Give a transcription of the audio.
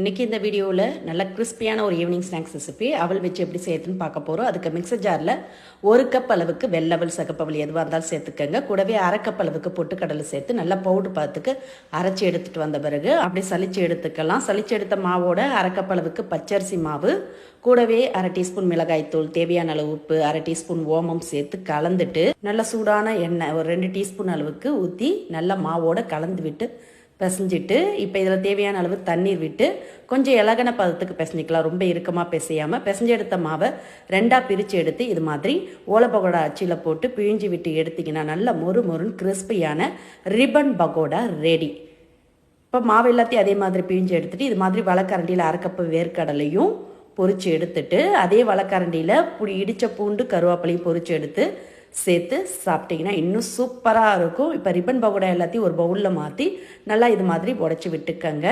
இன்றைக்கி இந்த வீடியோவில் நல்ல கிறிஸ்பியான ஒரு ஈவினிங் ஸ்நாக்ஸ் ரெசிபி அவல் வச்சு எப்படி செய்யுதுன்னு பார்க்க போகிறோம். அதுக்கு மிக்சர் ஜாரில் 1 கப் அளவுக்கு வெள்ளவல் சகப்பவல் எதுவாக இருந்தாலும் சேர்த்துக்கங்க. கூடவே 1/2 கப் அளவுக்கு பொட்டுக்கடலை சேர்த்து நல்லா பவுடர் பார்த்துக்கு அரைச்சி எடுத்துகிட்டு வந்த பிறகு அப்படி சளிச்சு எடுத்துக்கலாம். சளிச்சு எடுத்த மாவோட 1/2 கப் அளவுக்கு பச்சரிசி மாவு, கூடவே 1/2 டீஸ்பூன் மிளகாய்த்தூள், தேவையான அளவு உப்பு, 1/2 டீஸ்பூன் ஓமம் சேர்த்து கலந்துட்டு நல்லா சூடான எண்ணெய் ஒரு 2 டீஸ்பூன் அளவுக்கு ஊற்றி நல்லா மாவோட கலந்து விட்டு பிசைஞ்சிட்டு இப்போ இதில் தேவையான அளவு தண்ணீர் விட்டு கொஞ்சம் இலகன பதத்துக்கு பிசைஞ்சிக்கலாம். ரொம்ப இறுக்கமாக பிசையாமல் பிசைஞ்சு எடுத்த மாவை 2ஆக பிரித்து எடுத்து இது மாதிரி ஓலை பகோடா அச்சில் போட்டு பிழிஞ்சு விட்டு எடுத்திங்கன்னா நல்ல மொறுன்னு கிறிஸ்பியான ரிப்பன் பகோடா ரெடி. இப்போ மாவு எல்லாத்தையும் அதே மாதிரி பிழிஞ்சு எடுத்துகிட்டு இது மாதிரி வளக்கரண்டியில் 1/2 கப்பு வேர்க்கடலையும் பொரித்து எடுத்துட்டு அதே வளக்கரண்டியில் இடித்த பூண்டு கருவேப்பிலையும் பொரித்து எடுத்து சேர்த்து சாப்பிட்டிங்கன்னா இன்னும் சூப்பராக இருக்கும். இப்போ ரிப்பன் பகோடா எல்லாத்தையும் ஒரு பவுலில் மாற்றி நல்லா இது மாதிரி உடச்சி விட்டுக்கங்க.